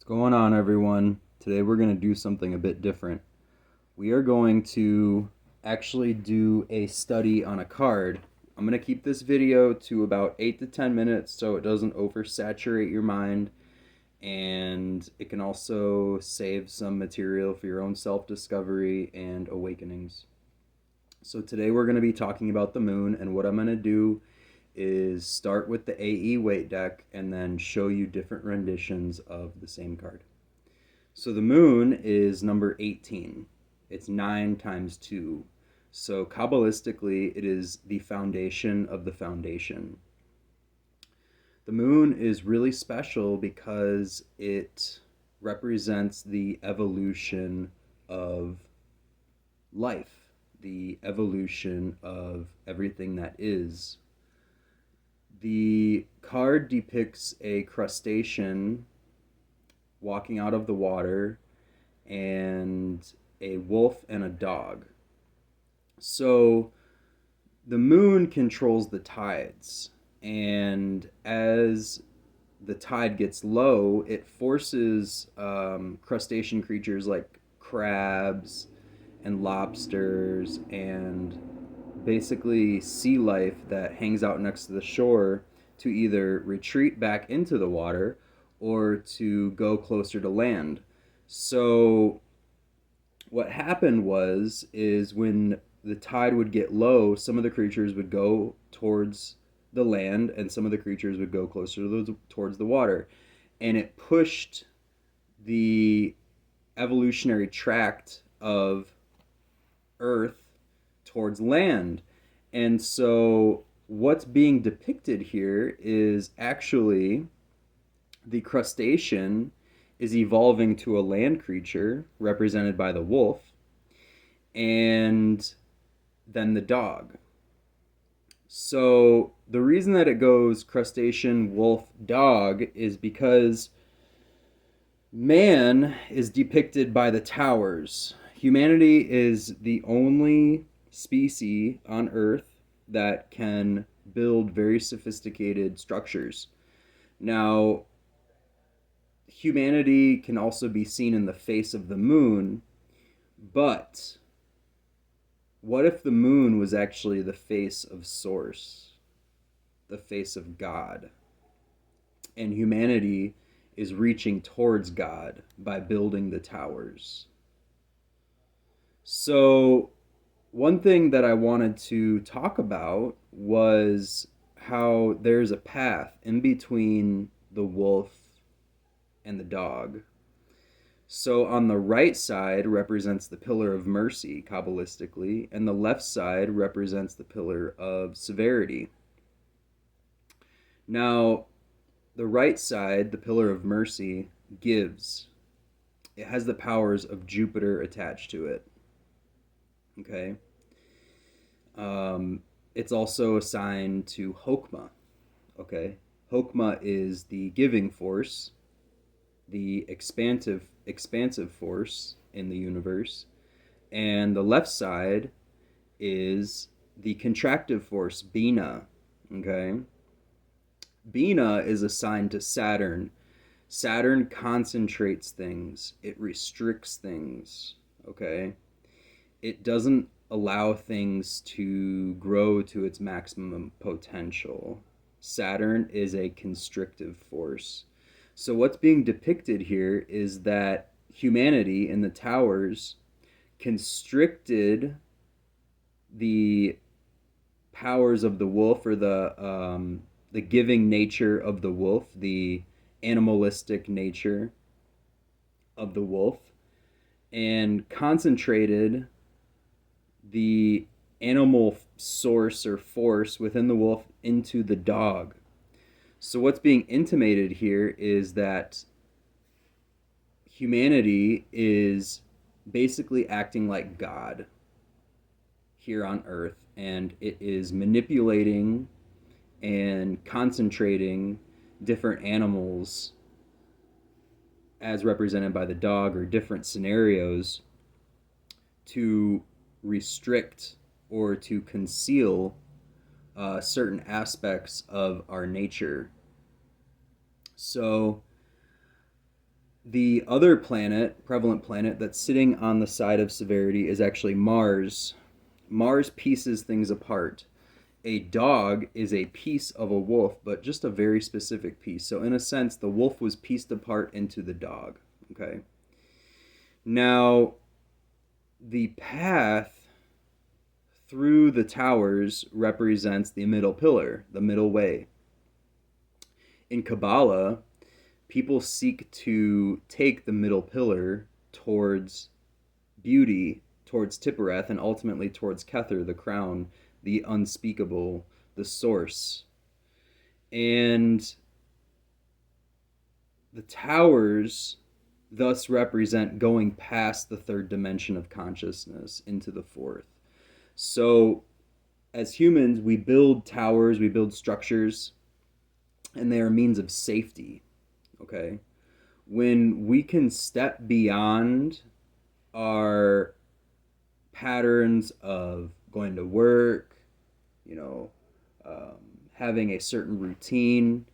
Going on, everyone? Today we're going to do something a bit different. We are going to actually do a study on a card. I'm going to keep this video to about 8 to 10 minutes so it doesn't oversaturate your mind, and it can also save some material for your own self-discovery and awakenings. So today we're going to be talking about the moon, and what I'm going to do is start with the AE weight deck and then show you different renditions of the same card. So the moon is number 18. It's 9 times 2. So Kabbalistically, it is the foundation of the foundation. The moon is really special because it represents the evolution of life, the evolution of everything that is. The card depicts a crustacean walking out of the water and a wolf and a dog. So the moon controls the tides, and as the tide gets low, it forces crustacean creatures like crabs and lobsters and basically sea life that hangs out next to the shore to either retreat back into the water or to go closer to land. So what happened is when the tide would get low, some of the creatures would go towards the land and some of the creatures would go closer towards the water, and it pushed the evolutionary tract of Earth towards land. And so what's being depicted here is actually the crustacean is evolving to a land creature represented by the wolf, and then the dog. So the reason that it goes crustacean, wolf, dog is because man is depicted by the towers. Humanity is the only species on Earth that can build very sophisticated structures. Now, humanity can also be seen in the face of the moon, but what if the moon was actually the face of Source, the face of God, and humanity is reaching towards God by building the towers? So one thing that I wanted to talk about was how there's a path in between the wolf and the dog. So on the right side represents the pillar of mercy, Kabbalistically, and the left side represents the pillar of severity. Now, the right side, the pillar of mercy, gives. It has the powers of Jupiter attached to it. Okay? It's also assigned to Hokmah. Okay? Hokmah is the giving force, the expansive force in the universe, and the left side is the contractive force, Bina. Okay? Bina is assigned to Saturn. Saturn concentrates things, it restricts things. Okay? It doesn't allow things to grow to its maximum potential. Saturn is a constrictive force. So what's being depicted here is that humanity in the towers constricted the powers of the wolf, or the giving nature of the wolf, the animalistic nature of the wolf, and concentrated the animal source or force within the wolf into the dog. So what's being intimated here is that humanity is basically acting like God here on Earth, and it is manipulating and concentrating different animals as represented by the dog, or different scenarios, to restrict or to conceal certain aspects of our nature. So The other planet, prevalent planet, that's sitting on the side of severity is actually Mars. Mars pieces things apart. A dog is a piece of a wolf, but just a very specific piece. So, in a sense, the wolf was pieced apart into the dog. Okay. Now, the path through the towers represents the middle pillar, the middle way. In Kabbalah, people seek to take the middle pillar towards beauty, towards Tippereth, and ultimately towards Kether, the crown, the unspeakable, the source. And the towers thus represent going past the third dimension of consciousness into the fourth. So, as humans, we build towers, we build structures, and they are means of safety. Okay? When we can step beyond our patterns of going to work, you know, having a certain routine,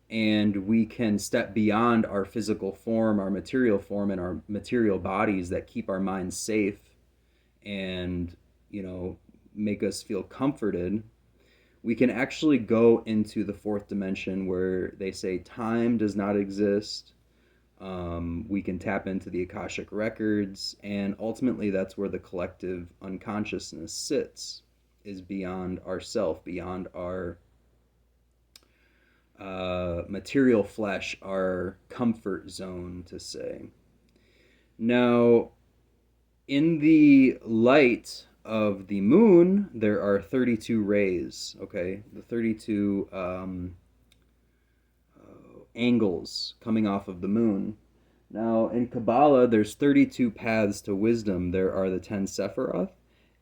and we can step beyond our physical form, our material form, and our material bodies that keep our minds safe and, make us feel comforted, we can actually go into the fourth dimension where they say time does not exist. We can tap into the Akashic records, and ultimately that's where the collective unconsciousness sits, is beyond ourself, beyond our material flesh, our comfort zone, to say. Now, in the light of the moon, there are 32 rays, okay? The 32 angles coming off of the moon. Now, in Kabbalah, there's 32 paths to wisdom. There are the 10 Sephiroth,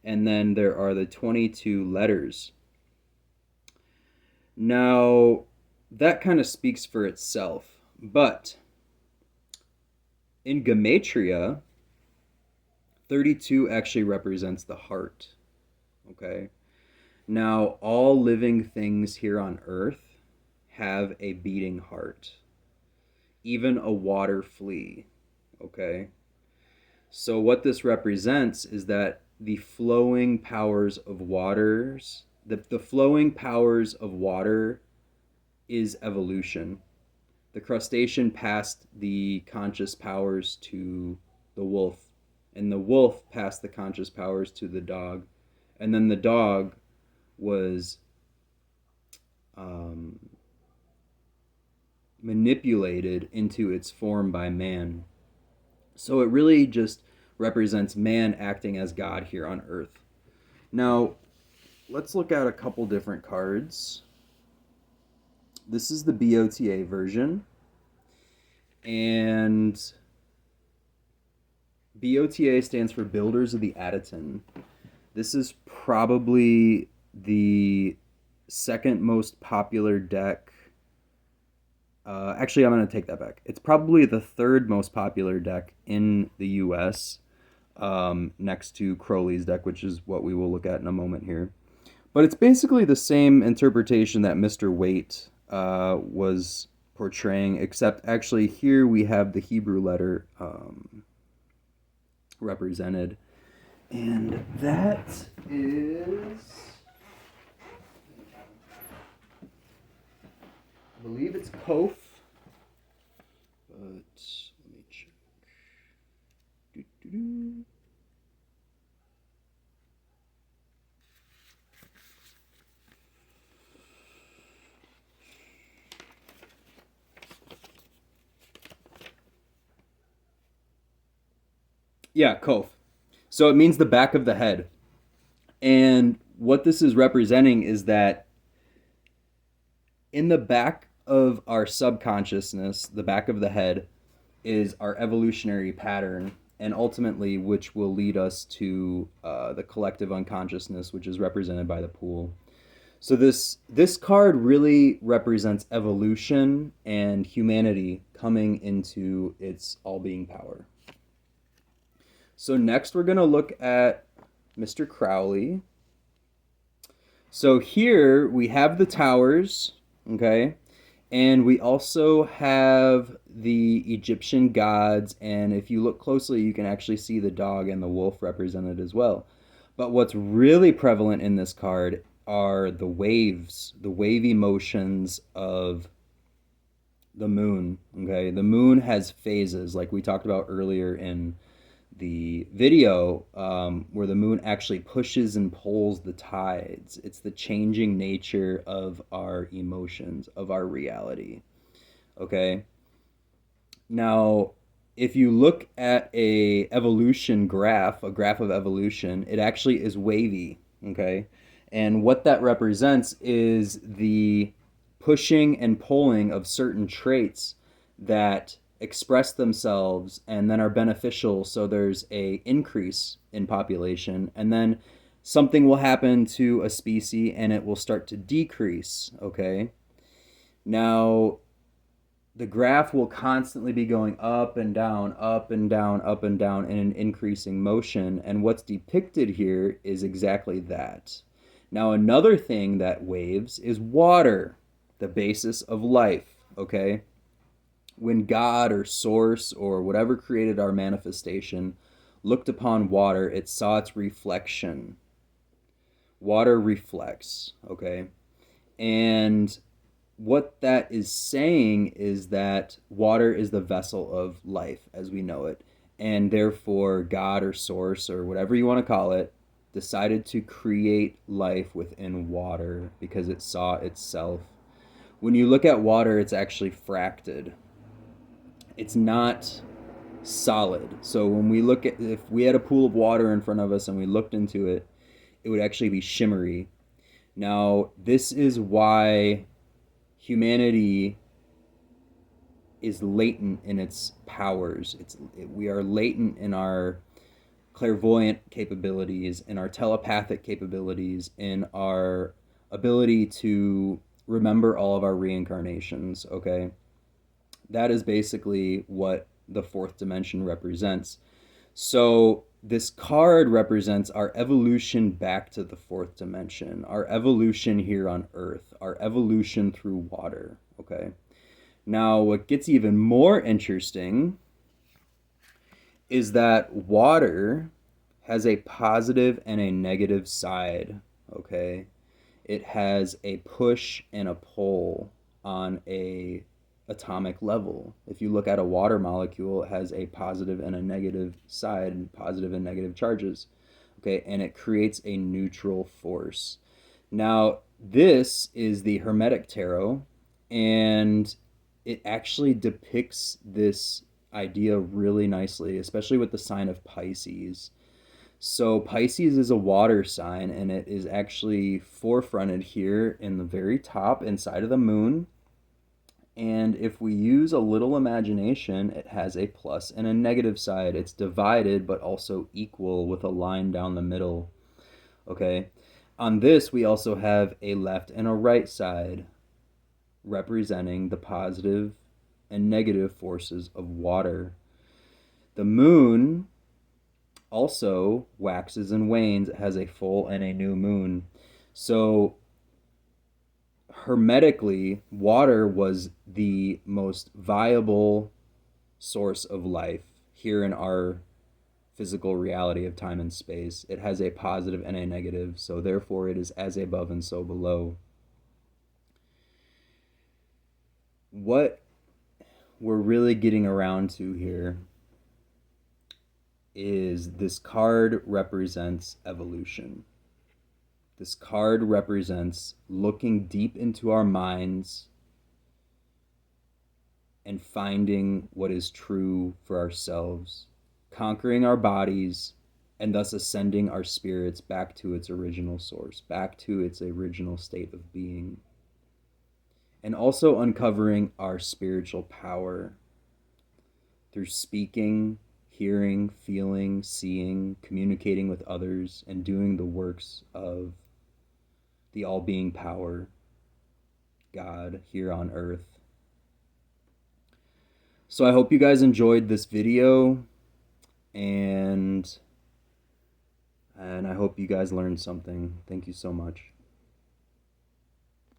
and then there are the 22 letters. Now, that kind of speaks for itself. But in Gematria, 32 actually represents the heart. Okay? Now, all living things here on earth have a beating heart. Even a water flea. Okay? So what this represents is that the flowing powers of waters, the flowing powers of water is evolution. The crustacean passed the conscious powers to the wolf, and the wolf passed the conscious powers to the dog, and then the dog was manipulated into its form by man. So it really just represents man acting as God here on earth. Now, let's look at a couple different cards. This is the BOTA version, and BOTA stands for Builders of the Adeton. This is probably the second most popular deck. Actually, I'm going to take that back. It's probably the third most popular deck in the US, next to Crowley's deck, which is what we will look at in a moment here. But it's basically the same interpretation that Mr. Waite was portraying, except actually here we have the Hebrew letter represented. And that is, I believe it's Kof, but let me check. Doo-doo-doo. Yeah, Kof. So it means the back of the head. And what this is representing is that in the back of our subconsciousness, the back of the head, is our evolutionary pattern, and ultimately which will lead us to the collective unconsciousness, which is represented by the pool. So this card really represents evolution and humanity coming into its all-being power. So next we're going to look at Mr. Crowley. So here we have the towers, okay? And we also have the Egyptian gods, and if you look closely, you can actually see the dog and the wolf represented as well. But what's really prevalent in this card are the waves, the wavy motions of the moon. Okay, the moon has phases, like we talked about earlier in the video, where the moon actually pushes and pulls the tides. It's the changing nature of our emotions, of our reality. Okay. Now, if you look at a evolution graph, a graph of evolution, it actually is wavy. Okay. And what that represents is the pushing and pulling of certain traits that express themselves and then are beneficial, so there's a increase in population, and then something will happen to a species and it will start to decrease. Okay. Now, the graph will constantly be going up and down, up and down, up and down in an increasing motion. And what's depicted here is exactly that. Now, another thing that waves is water, the basis of life. Okay. When God or Source or whatever created our manifestation looked upon water, it saw its reflection. Water reflects. Okay. And what that is saying is that water is the vessel of life as we know it. And therefore, God or Source or whatever you want to call it decided to create life within water because it saw itself. When you look at water, it's actually fracted. It's not solid. So when we look at, if we had a pool of water in front of us and we looked into it, it would actually be shimmery. Now, this is why humanity is latent in its powers. We are latent in our clairvoyant capabilities, in our telepathic capabilities, in our ability to remember all of our reincarnations. Okay, that is basically what the fourth dimension represents. So this card represents our evolution back to the fourth dimension, our evolution here on Earth, our evolution through water. Okay. Now, what gets even more interesting is that water has a positive and a negative side. Okay. It has a push and a pull on a atomic level. If you look at a water molecule, it has a positive and a negative side, positive and negative charges. Okay, and it creates a neutral force. Now, this is the Hermetic Tarot, and it actually depicts this idea really nicely, especially with the sign of Pisces. So Pisces is a water sign, and it is actually forefronted here in the very top inside of the moon. And if we use a little imagination, it has a plus and a negative side. It's divided, but also equal with a line down the middle. Okay. On this, we also have a left and a right side representing the positive and negative forces of water. The moon also waxes and wanes. It has a full and a new moon. So hermetically, water was the most viable source of life here in our physical reality of time and space. It has a positive and a negative, so therefore it is as above and so below. What we're really getting around to here is this card represents evolution. This card represents looking deep into our minds and finding what is true for ourselves, conquering our bodies, and thus ascending our spirits back to its original source, back to its original state of being. And also uncovering our spiritual power through speaking, hearing, feeling, seeing, communicating with others, and doing the works of the all-being power, God, here on earth. So I hope you guys enjoyed this video, and I hope you guys learned something. Thank you so much.